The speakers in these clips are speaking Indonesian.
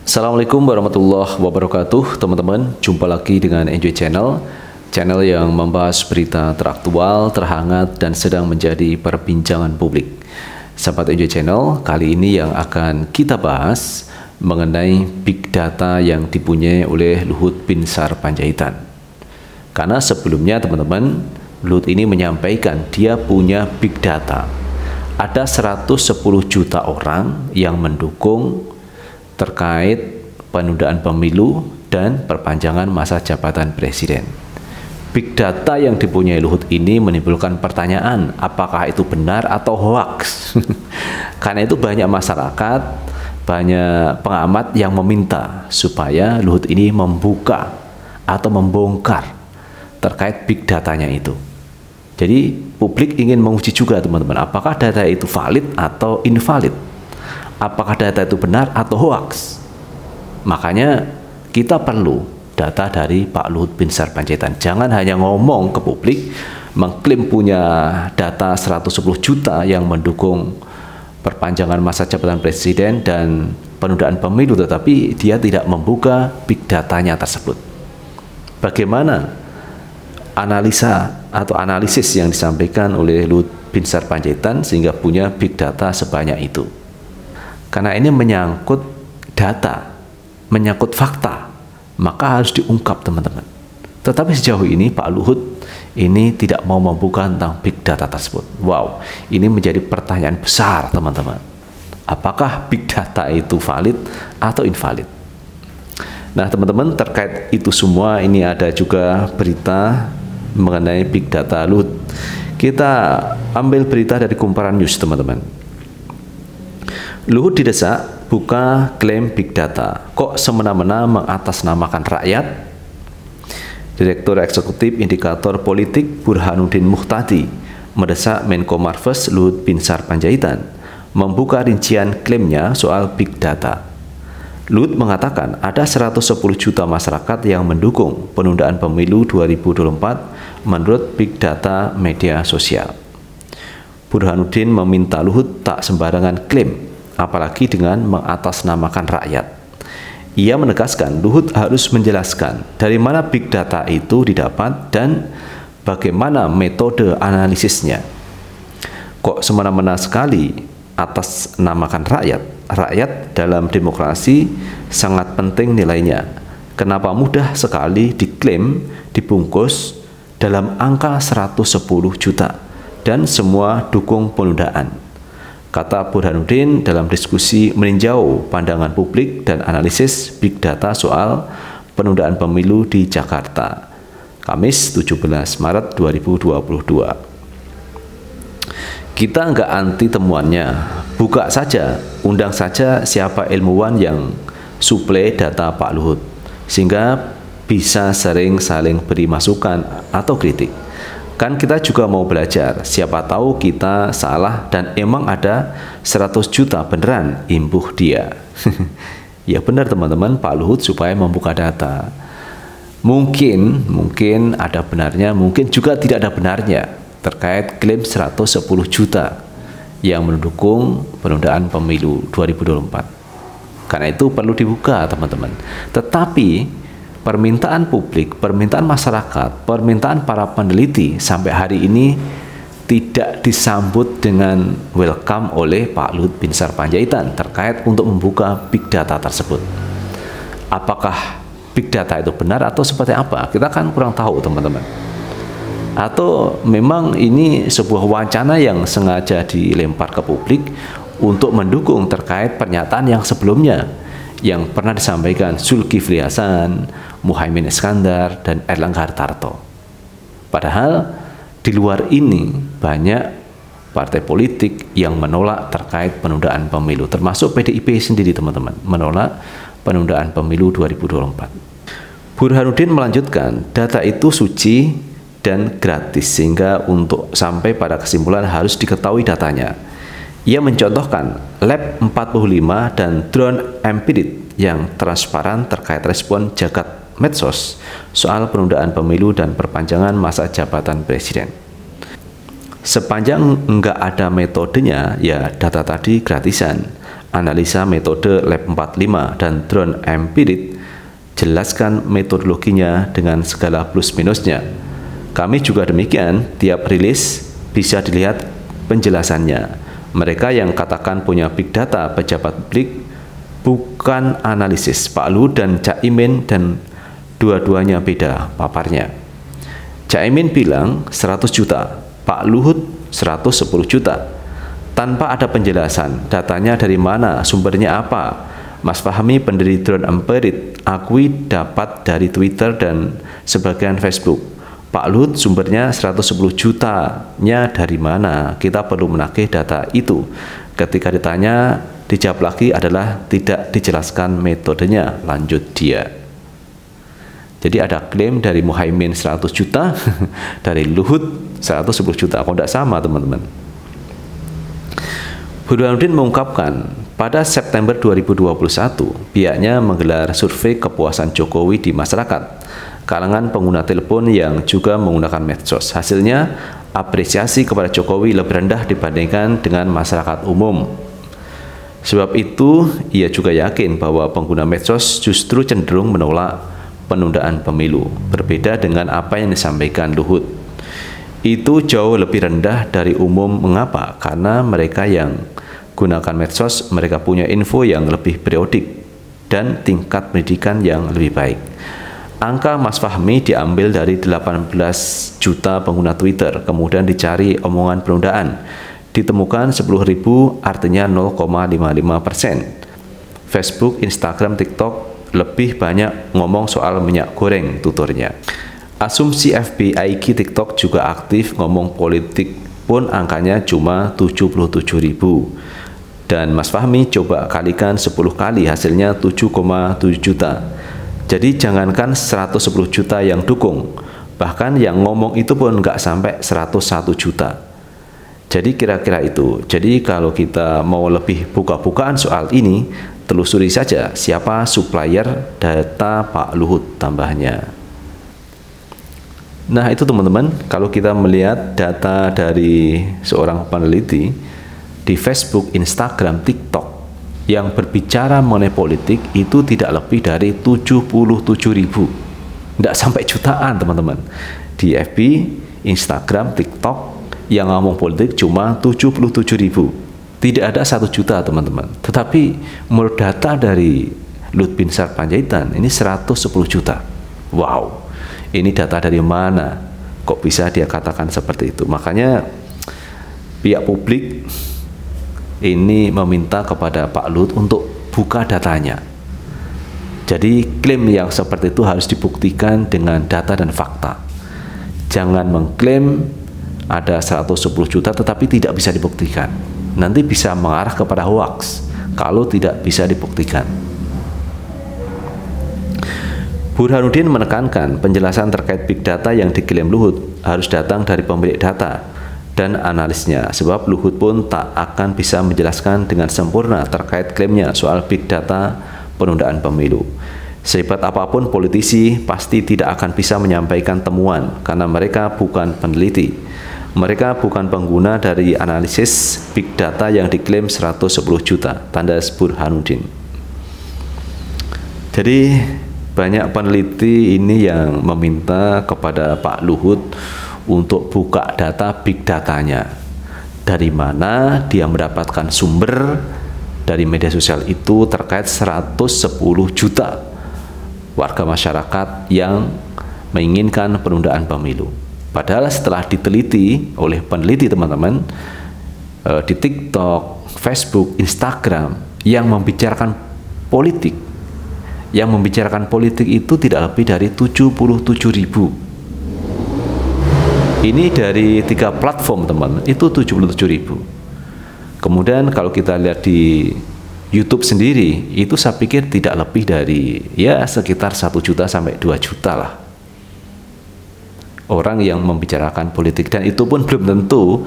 Assalamualaikum warahmatullahi wabarakatuh, teman-teman. Jumpa lagi dengan Enjoy Channel, channel yang membahas berita teraktual, terhangat, dan sedang menjadi perbincangan publik. Sahabat Enjoy Channel, kali ini yang akan kita bahas mengenai big data yang dipunyai oleh Luhut Binsar Panjaitan. Karena sebelumnya teman-teman, Luhut ini menyampaikan dia punya big data. Ada 110 juta orang yang mendukung terkait penundaan pemilu dan perpanjangan masa jabatan presiden. Big data yang dipunyai Luhut ini menimbulkan pertanyaan, apakah itu benar atau hoax? Karena itu banyak masyarakat, banyak pengamat yang meminta supaya Luhut ini membuka atau membongkar terkait big datanya itu. Jadi publik ingin menguji juga teman-teman, apakah data itu valid atau invalid? Apakah data itu benar atau hoax? Makanya kita perlu data dari Pak Luhut Binsar Panjaitan. Jangan hanya ngomong ke publik, mengklaim punya data 110 juta yang mendukung perpanjangan masa jabatan presiden dan penundaan pemilu, tetapi dia tidak membuka big datanya tersebut. Bagaimana analisa atau analisis yang disampaikan oleh Luhut Binsar Panjaitan sehingga punya big data sebanyak itu? Karena ini menyangkut data, menyangkut fakta, maka harus diungkap teman-teman. Tetapi sejauh ini Pak Luhut ini tidak mau membuka tentang big data tersebut. Wow, ini menjadi pertanyaan besar teman-teman. Apakah big data itu valid atau invalid? Nah teman-teman, terkait itu semua ini ada juga berita mengenai big data Luhut. Kita ambil berita dari Kumparan News teman-teman. Luhut didesak buka klaim big data, kok semena-mena mengatasnamakan rakyat? Direktur Eksekutif Indikator Politik Burhanuddin Muhtadi mendesak Menko Marves Luhut Binsar Panjaitan membuka rincian klaimnya soal big data. Luhut mengatakan ada 110 juta masyarakat yang mendukung penundaan pemilu 2024 menurut big data media sosial. Burhanuddin meminta Luhut tak sembarangan klaim, apalagi dengan mengatasnamakan rakyat. Ia menegaskan Luhut harus menjelaskan dari mana big data itu didapat dan bagaimana metode analisisnya. Kok semena-mena sekali atas namakan rakyat? Rakyat dalam demokrasi sangat penting nilainya. Kenapa mudah sekali diklaim, dibungkus dalam angka 110 juta dan semua dukung penundaan? Kata Burhanuddin dalam diskusi meninjau pandangan publik dan analisis big data soal penundaan pemilu di Jakarta, Kamis 17 Maret 2022. Kita nggak anti temuannya, buka saja, undang saja siapa ilmuwan yang suplai data Pak Luhut, sehingga bisa sering saling beri masukan atau kritik. Kan kita juga mau belajar, siapa tahu kita salah dan emang ada 100 juta beneran, imbuh dia. Ya benar teman-teman, Pak Luhut supaya membuka data. Mungkin ada benarnya, mungkin juga tidak ada benarnya terkait klaim 110 juta yang mendukung penundaan pemilu 2024. Karena itu perlu dibuka teman-teman. Tetapi permintaan publik, permintaan masyarakat, permintaan para peneliti sampai hari ini tidak disambut dengan welcome oleh Pak Luhut Binsar Panjaitan terkait untuk membuka big data tersebut. Apakah big data itu benar atau seperti apa? Kita kan kurang tahu teman-teman. Atau memang ini sebuah wacana yang sengaja dilempar ke publik untuk mendukung terkait pernyataan yang sebelumnya yang pernah disampaikan Zulkifli Hasan, Muhaimin Iskandar, dan Erlangga Hartarto. Padahal di luar ini banyak partai politik yang menolak terkait penundaan pemilu, termasuk PDIP sendiri teman-teman, menolak penundaan pemilu 2024. Burhanuddin melanjutkan, data itu suci dan gratis sehingga untuk sampai pada kesimpulan harus diketahui datanya. Ia mencontohkan lab 45 dan drone empirit yang transparan terkait respon jagat medsos soal penundaan pemilu dan perpanjangan masa jabatan presiden. Sepanjang enggak ada metodenya, ya data tadi gratisan. analisa metode Lab 45 dan drone empirit, jelaskan metodologinya dengan segala plus minusnya. Kami juga demikian, tiap rilis bisa dilihat penjelasannya. Mereka yang katakan punya big data pejabat publik bukan analisis. Pak Luhut dan Cak Imin dan dua-duanya beda paparnya. Cak Imin bilang 100 juta, Pak Luhut 110 juta. Tanpa ada penjelasan, datanya dari mana, sumbernya apa. Mas Fahmi pendiri drone empirit akui dapat dari Twitter dan sebagian Facebook. Pak Luhut sumbernya 110 jutanya dari mana? Kita perlu menagih data itu. Ketika ditanya, dijawab lagi adalah tidak dijelaskan metodenya, lanjut dia. Jadi ada klaim dari Muhaimin 100 juta, dari Luhut 110 juta. Kok tidak sama, teman-teman? Burhanuddin mengungkapkan, pada September 2021, pihaknya menggelar survei kepuasan Jokowi di masyarakat, kalangan pengguna telepon yang juga menggunakan medsos. Hasilnya, apresiasi kepada Jokowi lebih rendah dibandingkan dengan masyarakat umum. Sebab itu, ia juga yakin bahwa pengguna medsos justru cenderung menolak penundaan pemilu, berbeda dengan apa yang disampaikan Luhut. Itu jauh lebih rendah dari umum. Mengapa? Karena mereka yang gunakan medsos, mereka punya info yang lebih periodik dan tingkat pendidikan yang lebih baik. Angka Mas Fahmi diambil dari 18 juta pengguna Twitter, kemudian dicari omongan penundaan. Ditemukan 10.000, artinya 0,55%. Facebook, Instagram, TikTok lebih banyak ngomong soal minyak goreng, tuturnya. Asumsi FBIG TikTok juga aktif ngomong politik, pun angkanya cuma 77.000. Dan Mas Fahmi coba kalikan 10 kali, hasilnya 7,7 juta. Jadi jangankan 110 juta yang dukung, bahkan yang ngomong itu pun nggak sampai 101 juta. Jadi kira-kira itu. Jadi kalau kita mau lebih buka-bukaan soal ini, telusuri saja siapa supplier data Pak Luhut, tambahnya. Nah itu teman-teman, kalau kita melihat data dari seorang peneliti di Facebook, Instagram, TikTok yang berbicara mengenai politik itu tidak lebih dari 77.000, tidak sampai jutaan teman-teman. Di FB, Instagram, TikTok yang ngomong politik cuma 77.000, tidak ada 1 juta teman-teman. Tetapi menurut data dari Luhut Binsar Panjaitan ini 110 juta. Wow, ini data dari mana? Kok bisa dia katakan seperti itu? Makanya pihak publik ini meminta kepada Pak Luhut untuk buka datanya. Jadi klaim yang seperti itu harus dibuktikan dengan data dan fakta. Jangan mengklaim ada 110 juta tetapi tidak bisa dibuktikan. Nanti bisa mengarah kepada hoax kalau tidak bisa dibuktikan. Burhanuddin menekankan penjelasan terkait big data yang diklaim Luhut harus datang dari pemilik data dan analisnya, sebab Luhut pun tak akan bisa menjelaskan dengan sempurna terkait klaimnya soal big data penundaan pemilu. Sehebat apapun politisi pasti tidak akan bisa menyampaikan temuan karena mereka bukan peneliti. Mereka bukan pengguna dari analisis big data yang diklaim 110 juta, tanda Burhanuddin. Jadi banyak peneliti ini yang meminta kepada Pak Luhut untuk buka data big datanya. Dari mana dia mendapatkan sumber dari media sosial itu terkait 110 juta warga masyarakat yang menginginkan penundaan pemilu. Padahal setelah diteliti oleh peneliti teman-teman, di TikTok, Facebook, Instagram yang membicarakan politik itu tidak lebih dari 77.000. Ini dari 3 platform teman, itu 77.000. Kemudian kalau kita lihat di YouTube sendiri, itu saya pikir tidak lebih dari ya sekitar 1 juta sampai 2 juta lah orang yang membicarakan politik, dan itu pun belum tentu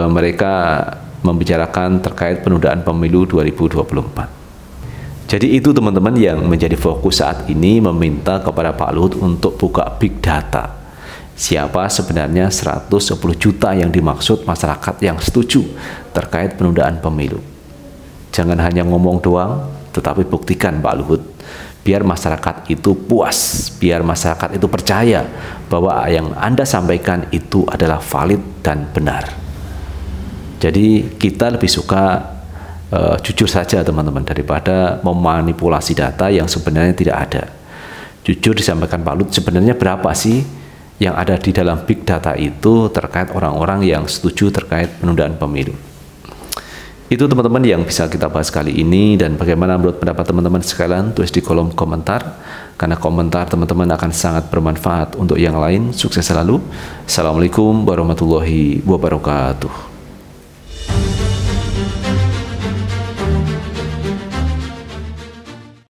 mereka membicarakan terkait penundaan pemilu 2024. Jadi itu teman-teman yang menjadi fokus saat ini, meminta kepada Pak Luhut untuk buka big data. Siapa sebenarnya 110 juta yang dimaksud masyarakat yang setuju terkait penundaan pemilu. Jangan hanya ngomong doang, tetapi buktikan Pak Luhut. Biar masyarakat itu puas, biar masyarakat itu percaya bahwa yang Anda sampaikan itu adalah valid dan benar. Jadi kita lebih suka jujur saja teman-teman, daripada memanipulasi data yang sebenarnya tidak ada. Jujur disampaikan Pak Luhut, sebenarnya berapa sih yang ada di dalam big data itu terkait orang-orang yang setuju terkait penundaan pemilu. Itu teman-teman yang bisa kita bahas kali ini, dan bagaimana menurut pendapat teman-teman sekalian, tulis di kolom komentar, karena komentar teman-teman akan sangat bermanfaat untuk yang lain. Sukses selalu. Assalamualaikum warahmatullahi wabarakatuh.